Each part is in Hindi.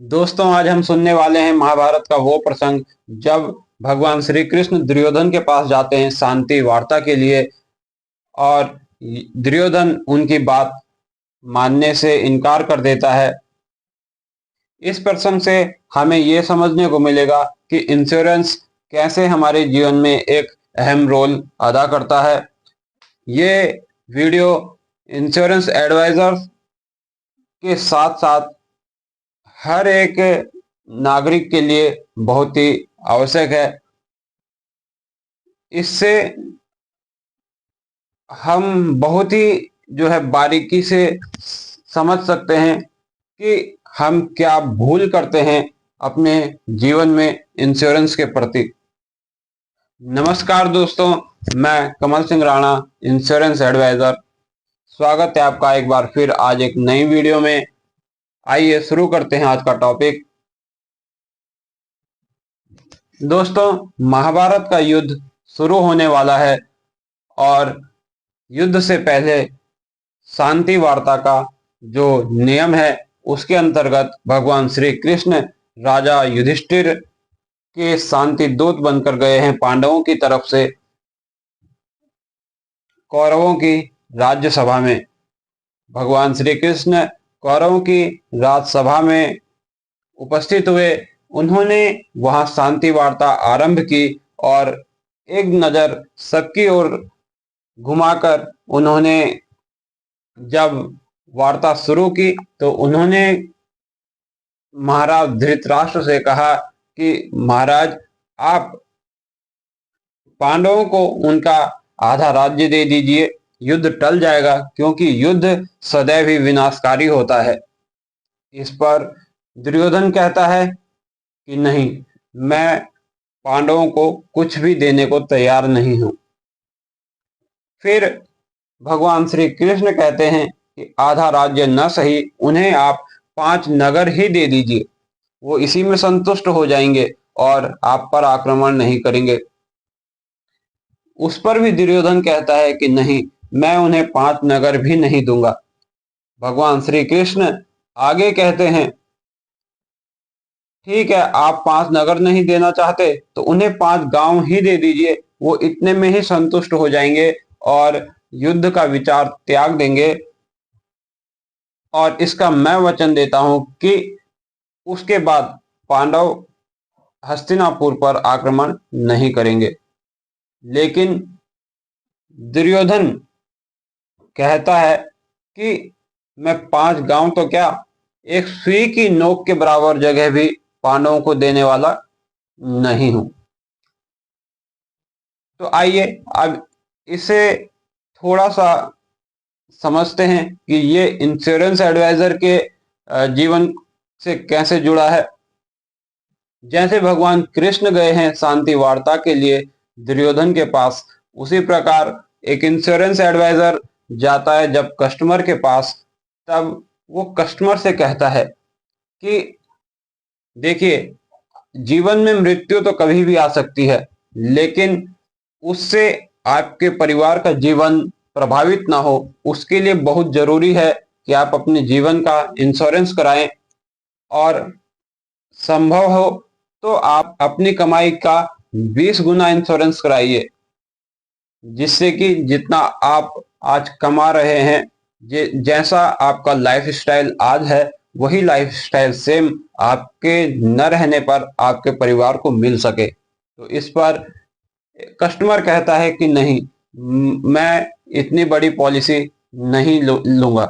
दोस्तों, आज हम सुनने वाले हैं महाभारत का वो प्रसंग जब भगवान श्री कृष्ण दुर्योधन के पास जाते हैं शांति वार्ता के लिए। और दुर्योधन उनकी बात मानने से इनकार कर देता है। इस प्रसंग से हमें ये समझने को मिलेगा कि इंश्योरेंस कैसे हमारे जीवन में एक अहम रोल अदा करता है। ये वीडियो इंश्योरेंस एडवाइजर के साथ साथ हर एक नागरिक के लिए बहुत ही आवश्यक है। इससे हम बहुत ही बारीकी से समझ सकते हैं कि हम क्या भूल करते हैं अपने जीवन में इंश्योरेंस के प्रति। नमस्कार दोस्तों, मैं कमल सिंह राणा, इंश्योरेंस एडवाइजर। स्वागत है आपका एक बार फिर आज एक नई वीडियो में। आइए शुरू करते हैं आज का टॉपिक। दोस्तों, महाभारत का युद्ध शुरू होने वाला है और युद्ध से पहले शांति वार्ता का जो नियम है उसके अंतर्गत भगवान श्री कृष्ण राजा युधिष्ठिर के शांति दूत बनकर गए हैं पांडवों की तरफ से कौरवों की राज्यसभा में। भगवान श्री कृष्ण कौरवों की राजसभा में उपस्थित हुए। उन्होंने वहां शांति वार्ता आरंभ की और एक नजर सबकी ओर घुमाकर उन्होंने जब वार्ता शुरू की तो उन्होंने महाराज धृतराष्ट्र से कहा कि महाराज, आप पांडवों को उनका आधा राज्य दे दीजिए, युद्ध टल जाएगा, क्योंकि युद्ध सदैव ही विनाशकारी होता है। इस पर दुर्योधन कहता है कि नहीं, मैं पांडवों को कुछ भी देने को तैयार नहीं हूं। फिर भगवान श्री कृष्ण कहते हैं कि आधा राज्य न सही, उन्हें आप 5 नगर ही दे दीजिए, वो इसी में संतुष्ट हो जाएंगे और आप पर आक्रमण नहीं करेंगे। उस पर भी दुर्योधन कहता है कि नहीं, मैं उन्हें 5 नगर भी नहीं दूंगा। भगवान श्री कृष्ण आगे कहते हैं, ठीक है, आप 5 नगर नहीं देना चाहते तो उन्हें 5 गांव ही दे दीजिए, वो इतने में ही संतुष्ट हो जाएंगे और युद्ध का विचार त्याग देंगे। और इसका मैं वचन देता हूं कि उसके बाद पांडव हस्तिनापुर पर आक्रमण नहीं करेंगे। लेकिन दुर्योधन कहता है कि मैं 5 गांव तो क्या, एक सुई की नोक के बराबर जगह भी पांडवों को देने वाला नहीं हूं। तो आइए अब इसे थोड़ा सा समझते हैं कि ये इंश्योरेंस एडवाइजर के जीवन से कैसे जुड़ा है। जैसे भगवान कृष्ण गए हैं शांति वार्ता के लिए दुर्योधन के पास, उसी प्रकार एक इंश्योरेंस एडवाइजर जाता है जब कस्टमर के पास, तब वो कस्टमर से कहता है कि देखिए, जीवन में मृत्यु तो कभी भी आ सकती है, लेकिन उससे आपके परिवार का जीवन प्रभावित ना हो, उसके लिए बहुत जरूरी है कि आप अपने जीवन का इंश्योरेंस कराएं और संभव हो तो आप अपनी कमाई का 20 गुना इंश्योरेंस कराइए, जिससे कि जितना आप आज कमा रहे हैं, जैसा आपका लाइफस्टाइल आज है, वही लाइफस्टाइल सेम आपके न रहने पर आपके परिवार को मिल सके। तो इस पर कस्टमर कहता है कि नहीं, मैं इतनी बड़ी पॉलिसी नहीं लूंगा।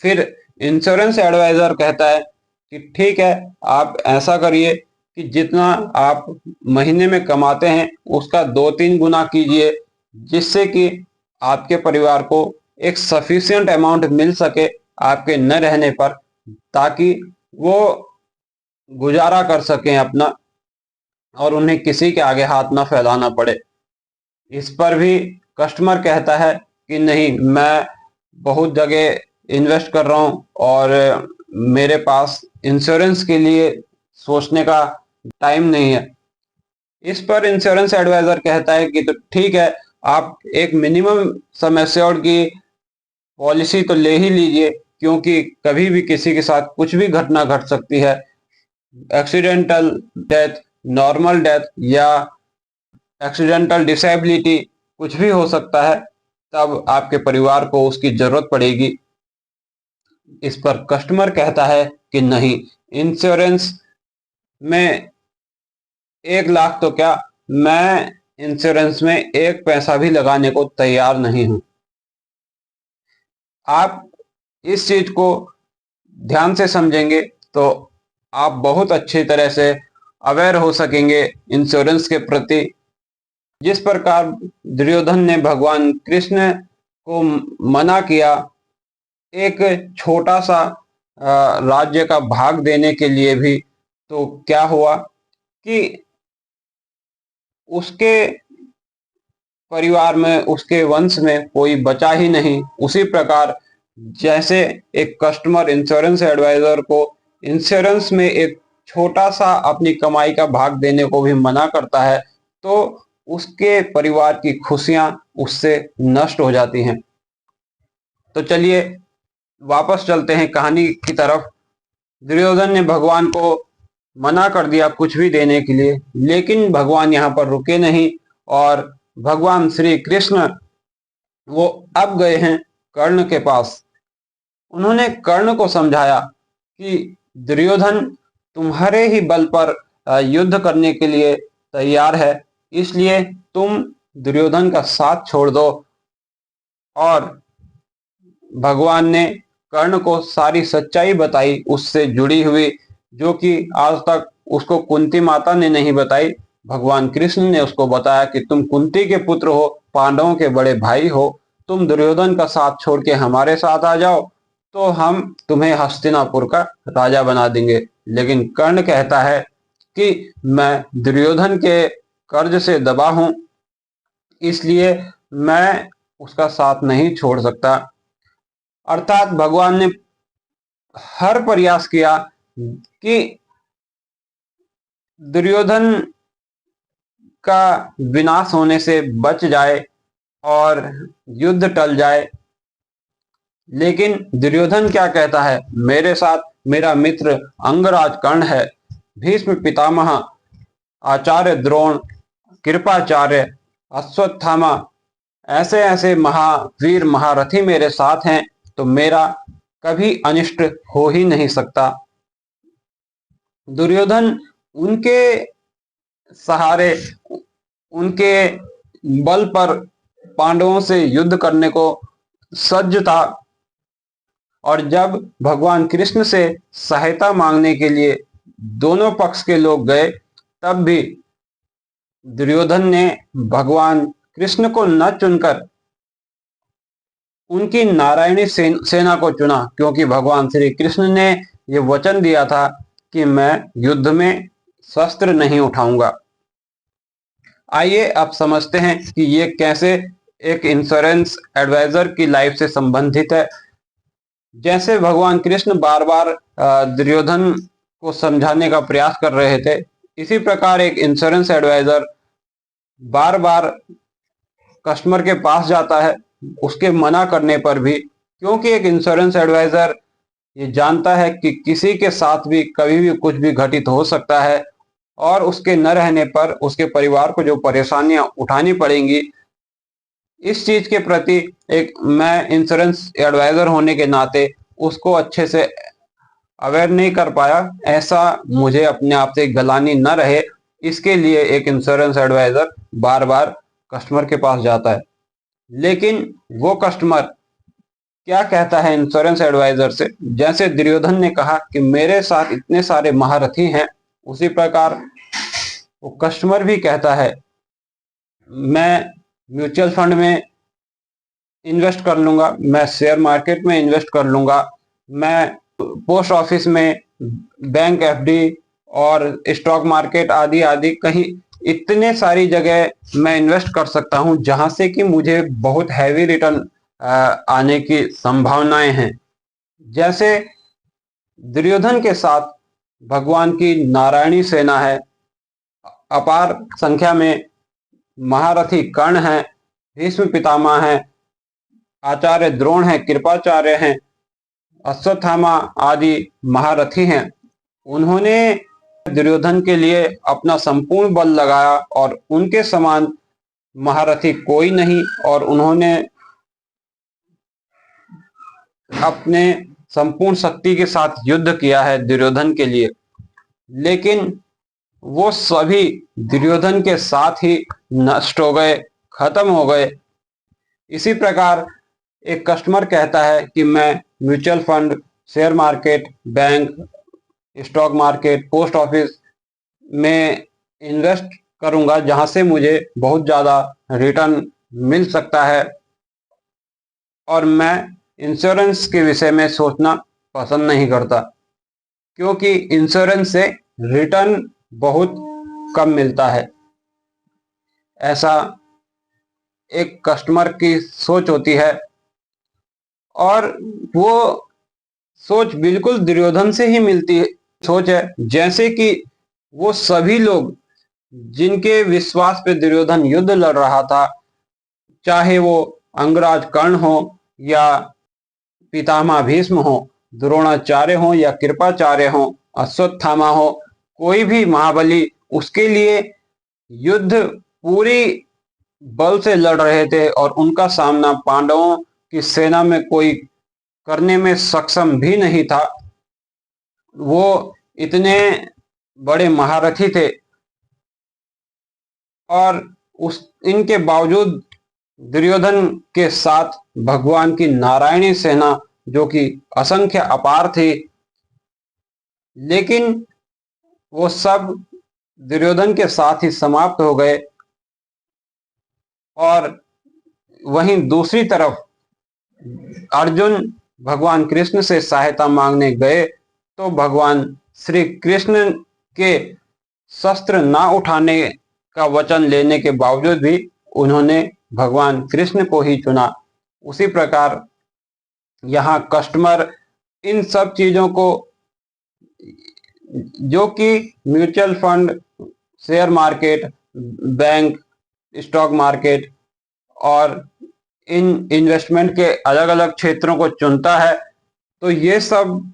फिर इंश्योरेंस एडवाइजर कहता है कि ठीक है, आप ऐसा करिए कि जितना आप महीने में कमाते हैं उसका 2-3 गुना कीजिए, जिससे कि आपके परिवार को एक सफिशिएंट अमाउंट मिल सके आपके न रहने पर, ताकि वो गुजारा कर सकें अपना और उन्हें किसी के आगे हाथ ना फैलाना पड़े। इस पर भी कस्टमर कहता है कि नहीं, मैं बहुत जगह इन्वेस्ट कर रहा हूं और मेरे पास इंश्योरेंस के लिए सोचने का टाइम नहीं है। इस पर इंश्योरेंस एडवाइजर कहता है कि तो ठीक है, आप एक मिनिमम सम एश्योर्ड की पॉलिसी तो ले ही लीजिए, क्योंकि कभी भी किसी के साथ कुछ भी घटना घट सकती है, एक्सीडेंटल डेथ, नॉर्मल डेथ या एक्सीडेंटल डिसेबिलिटी, कुछ भी हो सकता है। तब आपके परिवार को उसकी जरूरत पड़ेगी। इस पर कस्टमर कहता है कि नहीं, इंश्योरेंस में 1 लाख तो क्या, मैं इंश्योरेंस में 1 पैसा भी लगाने को तैयार नहीं हूं। आप इस चीज को ध्यान से समझेंगे तो आप बहुत अच्छी तरह से अवेयर हो सकेंगे इंश्योरेंस के प्रति। जिस प्रकार दुर्योधन ने भगवान कृष्ण को मना किया एक छोटा सा राज्य का भाग देने के लिए भी, तो क्या हुआ कि उसके परिवार में, उसके वंश में कोई बचा ही नहीं। उसी प्रकार जैसे एक कस्टमर इंश्योरेंस एडवाइजर को इंश्योरेंस में एक छोटा सा अपनी कमाई का भाग देने को भी मना करता है, तो उसके परिवार की खुशियां उससे नष्ट हो जाती हैं। तो चलिए वापस चलते हैं कहानी की तरफ। दुर्योधन ने भगवान को मना कर दिया कुछ भी देने के लिए, लेकिन भगवान यहाँ पर रुके नहीं और भगवान श्री कृष्ण वो अब गए हैं कर्ण के पास। उन्होंने कर्ण को समझाया कि दुर्योधन तुम्हारे ही बल पर युद्ध करने के लिए तैयार है, इसलिए तुम दुर्योधन का साथ छोड़ दो। और भगवान ने कर्ण को सारी सच्चाई बताई उससे जुड़ी हुई, जो कि आज तक उसको कुंती माता ने नहीं बताई। भगवान कृष्ण ने उसको बताया कि तुम कुंती के पुत्र हो, पांडवों के बड़े भाई हो, तुम दुर्योधन का साथ छोड़ के हमारे साथ आ जाओ तो हम तुम्हें हस्तिनापुर का राजा बना देंगे। लेकिन कर्ण कहता है कि मैं दुर्योधन के कर्ज से दबा हूं, इसलिए मैं उसका साथ नहीं छोड़ सकता। अर्थात भगवान ने हर प्रयास किया कि दुर्योधन का विनाश होने से बच जाए और युद्ध टल जाए। लेकिन दुर्योधन क्या कहता है, मेरे साथ मेरा मित्र अंगराज कर्ण है, भीष्म पितामह, आचार्य द्रोण, कृपाचार्य, अश्वत्थामा, ऐसे ऐसे महावीर महारथी मेरे साथ हैं, तो मेरा कभी अनिष्ट हो ही नहीं सकता। दुर्योधन उनके सहारे, उनके बल पर पांडवों से युद्ध करने को सज्ज था। और जब भगवान कृष्ण से सहायता मांगने के लिए दोनों पक्ष के लोग गए, तब भी दुर्योधन ने भगवान कृष्ण को न चुनकर उनकी नारायणी सेना को चुना, क्योंकि भगवान श्री कृष्ण ने यह वचन दिया था कि मैं युद्ध में शस्त्र नहीं उठाऊंगा। आइए अब समझते हैं कि ये कैसे एक इंश्योरेंस एडवाइजर की लाइफ से संबंधित है। जैसे भगवान कृष्ण बार बार दुर्योधन को समझाने का प्रयास कर रहे थे, इसी प्रकार एक इंश्योरेंस एडवाइजर बार बार कस्टमर के पास जाता है उसके मना करने पर भी, क्योंकि एक इंश्योरेंस एडवाइजर ये जानता है कि किसी के साथ भी कभी भी कुछ भी घटित हो सकता है और उसके न रहने पर उसके परिवार को जो परेशानियां उठानी पड़ेंगी, इस चीज के प्रति एक मैं इंश्योरेंस एडवाइजर होने के नाते उसको अच्छे से अवेयर नहीं कर पाया, ऐसा मुझे अपने आप से गलानी न रहे, इसके लिए एक इंश्योरेंस एडवाइजर बार बार कस्टमर के पास जाता है। लेकिन वो कस्टमर क्या कहता है इंश्योरेंस एडवाइजर से, जैसे दुर्योधन ने कहा कि मेरे साथ इतने सारे महारथी हैं, उसी प्रकार वो कस्टमर भी कहता है मैं म्यूचुअल फंड में इन्वेस्ट कर लूंगा, मैं शेयर मार्केट में इन्वेस्ट कर लूंगा, मैं पोस्ट ऑफिस में, बैंक एफडी और स्टॉक मार्केट आदि आदि, कहीं इतने सारी जगह मैं इन्वेस्ट कर सकता हूं जहां से कि मुझे बहुत हैवी रिटर्न आने की संभावनाएं हैं। जैसे दुर्योधन के साथ भगवान की नारायणी सेना है, अपार संख्या में महारथी कर्ण हैं, भीष्म पितामह हैं, आचार्य द्रोण हैं, कृपाचार्य हैं, अश्वत्थामा आदि महारथी हैं, उन्होंने दुर्योधन के लिए अपना संपूर्ण बल लगाया और उनके समान महारथी कोई नहीं, और उन्होंने अपने संपूर्ण शक्ति के साथ युद्ध किया है दुर्योधन के लिए। लेकिन वो सभी दुर्योधन के साथ ही नष्ट हो गए, खत्म हो गए। इसी प्रकार एक कस्टमर कहता है कि मैं mutual fund, share market, bank, stock market, post office में इन्वेस्ट करूंगा जहां से मुझे बहुत ज़्यादा रिटर्न मिल सकता है, और मैं इंश्योरेंस के विषय में सोचना पसंद नहीं करता, क्योंकि इंश्योरेंस से रिटर्न बहुत कम मिलता है। ऐसा एक कस्टमर की सोच होती है, और वो सोच बिल्कुल दुर्योधन से ही मिलती है सोच है। जैसे कि वो सभी लोग जिनके विश्वास पे दुर्योधन युद्ध लड़ रहा था, चाहे वो अंगराज कर्ण हो या पितामह भीष्म हो, द्रोणाचार्य हो या कृपाचार्य हो, अश्वत्थामा हो, कोई भी महाबली उसके लिए युद्ध पूरी बल से लड़ रहे थे, और उनका सामना पांडवों की सेना में कोई करने में सक्षम भी नहीं था। वो इतने बड़े महारथी थे, और उस इनके बावजूद दुर्योधन के साथ भगवान की नारायणी सेना, जो कि असंख्य अपार थी, लेकिन वो सब दुर्योधन के साथ ही समाप्त हो गए। और वहीं दूसरी तरफ अर्जुन भगवान कृष्ण से सहायता मांगने गए, तो भगवान श्री कृष्ण के शस्त्र ना उठाने का वचन लेने के बावजूद भी उन्होंने भगवान कृष्ण को ही चुना। उसी प्रकार यहाँ कस्टमर इन सब चीजों को, जो कि mutual fund, share market, bank, stock market और इन इन्वेस्टमेंट के अलग अलग क्षेत्रों को चुनता है, तो ये सब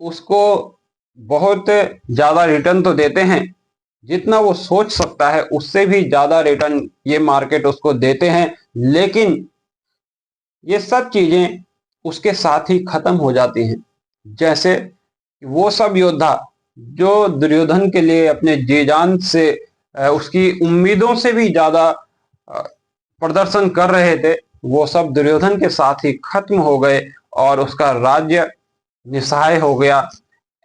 उसको बहुत ज़्यादा रिटर्न तो देते हैं, जितना वो सोच सकता है उससे भी ज़्यादा रिटर्न ये मार्केट उसको देते हैं। लेकिन ये सब चीज़ें उसके साथ ही खत्म हो जाती हैं। जैसे वो सब योद्धा जो दुर्योधन के लिए अपने जी जान से, उसकी उम्मीदों से भी ज़्यादा प्रदर्शन कर रहे थे, वो सब दुर्योधन के साथ ही खत्म हो गए और उसका राज्य निस्सहाय हो गया।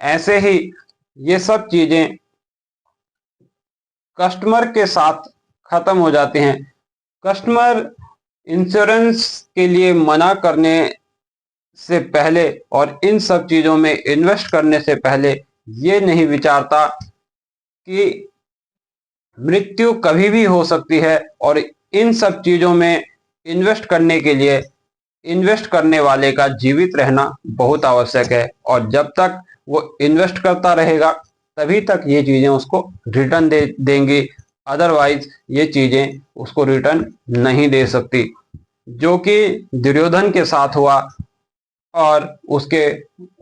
ऐसे ही ये सब चीजें कस्टमर के साथ खत्म हो जाते हैं। कस्टमर इंश्योरेंस के लिए मना करने से पहले और इन सब चीजों में इन्वेस्ट करने से पहले ये नहीं विचारता कि मृत्यु कभी भी हो सकती है, और इन सब चीजों में इन्वेस्ट करने के लिए इन्वेस्ट करने वाले का जीवित रहना बहुत आवश्यक है। और जब तक वो इन्वेस्ट करता रहेगा तभी तक ये चीजें उसको रिटर्न देंगी, अदरवाइज ये चीजें उसको रिटर्न नहीं दे सकती, जो कि दुर्योधन के साथ हुआ और उसके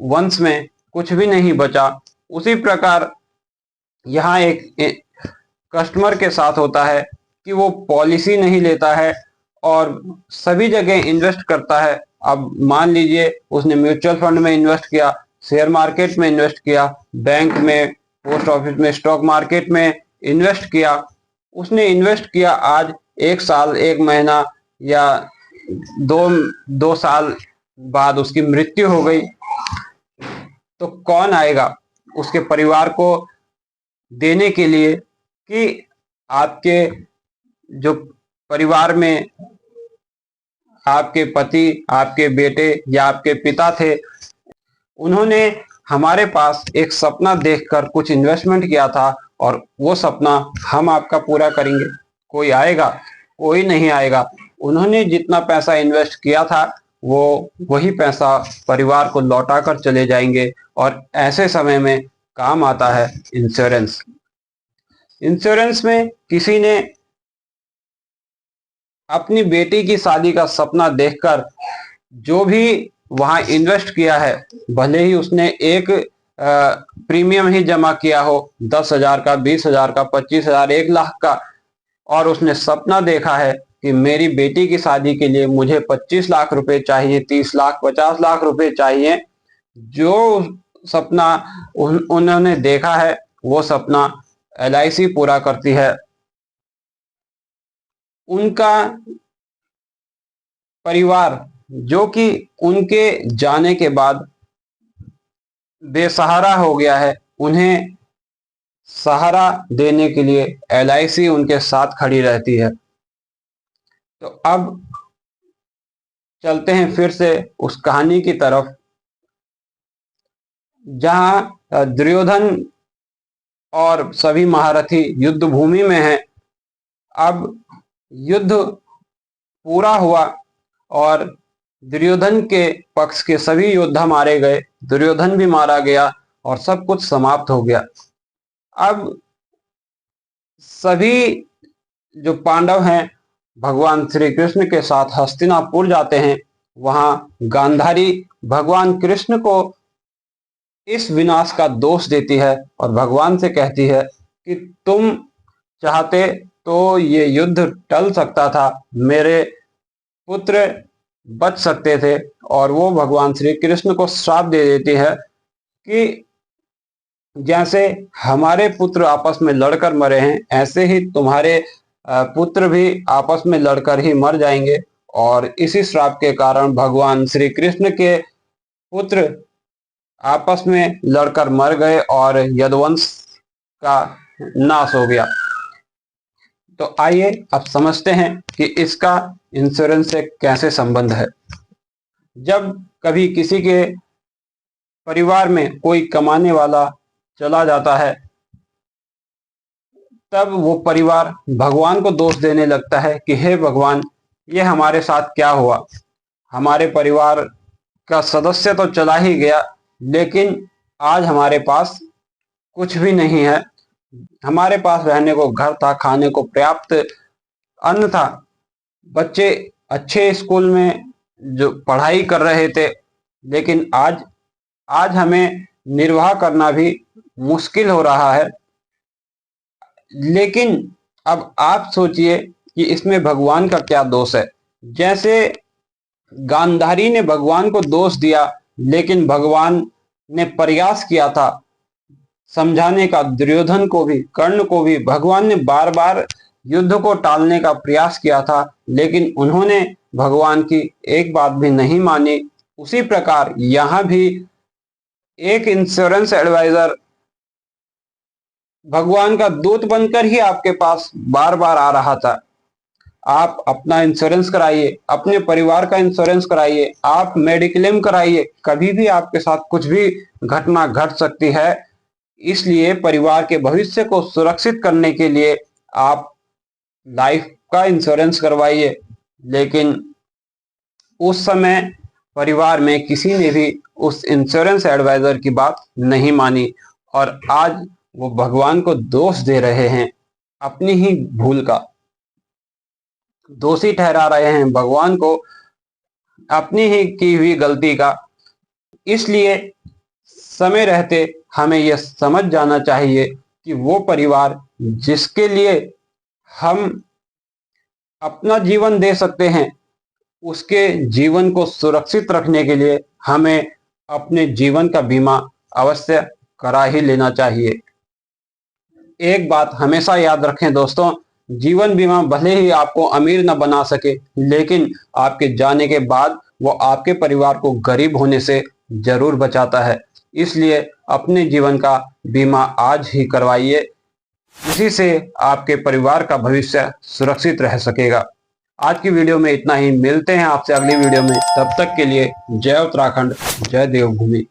वंश में कुछ भी नहीं बचा। उसी प्रकार यहाँ एक कस्टमर के साथ होता है कि वो पॉलिसी नहीं लेता है और सभी जगह इन्वेस्ट करता है। अब मान लीजिए उसने म्यूचुअल फंड में इन्वेस्ट किया, शेयर मार्केट में इन्वेस्ट किया, बैंक में, पोस्ट ऑफिस में, स्टॉक मार्केट में इन्वेस्ट किया। उसने इन्वेस्ट किया, आज 1 साल, 1 महीना या दो साल बाद उसकी मृत्यु हो गई, तो कौन आएगा उसके परिवार को देने के लिए कि आपके जो परिवार में आपके पति, आपके बेटे या आपके पिता थे, उन्होंने हमारे पास एक सपना देखकर कुछ इन्वेस्टमेंट किया था और वो सपना हम आपका पूरा करेंगे। कोई आएगा? कोई नहीं आएगा। उन्होंने जितना पैसा इन्वेस्ट किया था वो वही पैसा परिवार को लौटा कर चले जाएंगे। और ऐसे समय में काम आता है इंश्योरेंस। इंश्योरेंस में किसी ने अपनी बेटी की शादी का सपना देखकर जो भी वहां इन्वेस्ट किया है, भले ही उसने एक प्रीमियम ही जमा किया हो 10,000 का, 20,000 का, 25,000, 1 लाख का, और उसने सपना देखा है कि मेरी बेटी की शादी के लिए मुझे 25 लाख रुपए चाहिए, 30 लाख, 50 लाख रुपए चाहिए। जो सपना उन्होंने देखा है वो सपना LIC पूरा करती है। उनका परिवार जो कि उनके जाने के बाद बेसहारा हो गया है, उन्हें सहारा देने के लिए LIC उनके साथ खड़ी रहती है। तो अब चलते हैं फिर से उस कहानी की तरफ जहां दुर्योधन और सभी महारथी युद्ध भूमि में हैं। अब युद्ध पूरा हुआ और दुर्योधन के पक्ष के सभी योद्धा मारे गए, दुर्योधन भी मारा गया और सब कुछ समाप्त हो गया। अब सभी जो पांडव हैं भगवान श्री कृष्ण के साथ हस्तिनापुर जाते हैं। वहां गांधारी भगवान कृष्ण को इस विनाश का दोष देती है और भगवान से कहती है कि तुम चाहते तो ये युद्ध टल सकता था, मेरे पुत्र बच सकते थे। और वो भगवान श्री कृष्ण को श्राप दे देती है कि जैसे हमारे पुत्र आपस में लड़कर मरे हैं, ऐसे ही तुम्हारे पुत्र भी आपस में लड़कर ही मर जाएंगे। और इसी श्राप के कारण भगवान श्री कृष्ण के पुत्र आपस में लड़कर मर गए और यदुवंश का नाश हो गया। तो आइए अब समझते हैं कि इसका इंश्योरेंस से कैसे संबंध है। जब कभी किसी के परिवार में कोई कमाने वाला चला जाता है, तब वो परिवार भगवान को दोष देने लगता है कि हे भगवान, ये हमारे साथ क्या हुआ, हमारे परिवार का सदस्य तो चला ही गया, लेकिन आज हमारे पास कुछ भी नहीं है। हमारे पास रहने को घर था, खाने को पर्याप्त अन्न था, बच्चे अच्छे स्कूल में जो पढ़ाई कर रहे थे, लेकिन आज हमें निर्वाह करना भी मुश्किल हो रहा है। लेकिन अब आप सोचिए कि इसमें भगवान का क्या दोष है। जैसे गांधारी ने भगवान को दोष दिया, लेकिन भगवान ने प्रयास किया था समझाने का, दुर्योधन को भी, कर्ण को भी भगवान ने बार बार युद्ध को टालने का प्रयास किया था, लेकिन उन्होंने भगवान की एक बात भी नहीं मानी। उसी प्रकार यहां भी एक इंश्योरेंस एडवाइजर भगवान का दूत बनकर ही आपके पास बार बार आ रहा था। आप अपना इंश्योरेंस कराइए, अपने परिवार का इंश्योरेंस कराइए, आप मेडिक्लेम कराइए, कभी भी आपके साथ कुछ भी घटना घट सकती है। इसलिए परिवार के भविष्य को सुरक्षित करने के लिए आप लाइफ का इंश्योरेंस करवाइए। लेकिन उस समय परिवार में किसी ने भी उस इंश्योरेंस एडवाइजर की बात नहीं मानी और आज वो भगवान को दोष दे रहे हैं, अपनी ही भूल का दोषी ठहरा रहे हैं भगवान को, अपनी ही की हुई गलती का। इसलिए समय रहते हमें यह समझ जाना चाहिए कि वो परिवार जिसके लिए हम अपना जीवन दे सकते हैं, उसके जीवन को सुरक्षित रखने के लिए हमें अपने जीवन का बीमा अवश्य करा ही लेना चाहिए। एक बात हमेशा याद रखें दोस्तों, जीवन बीमा भले ही आपको अमीर न बना सके, लेकिन आपके जाने के बाद वो आपके परिवार को गरीब होने से जरूर बचाता है। इसलिए अपने जीवन का बीमा आज ही करवाइए, इसी से आपके परिवार का भविष्य सुरक्षित रह सकेगा। आज की वीडियो में इतना ही, मिलते हैं आपसे अगली वीडियो में। तब तक के लिए जय उत्तराखंड, जय देवभूमि।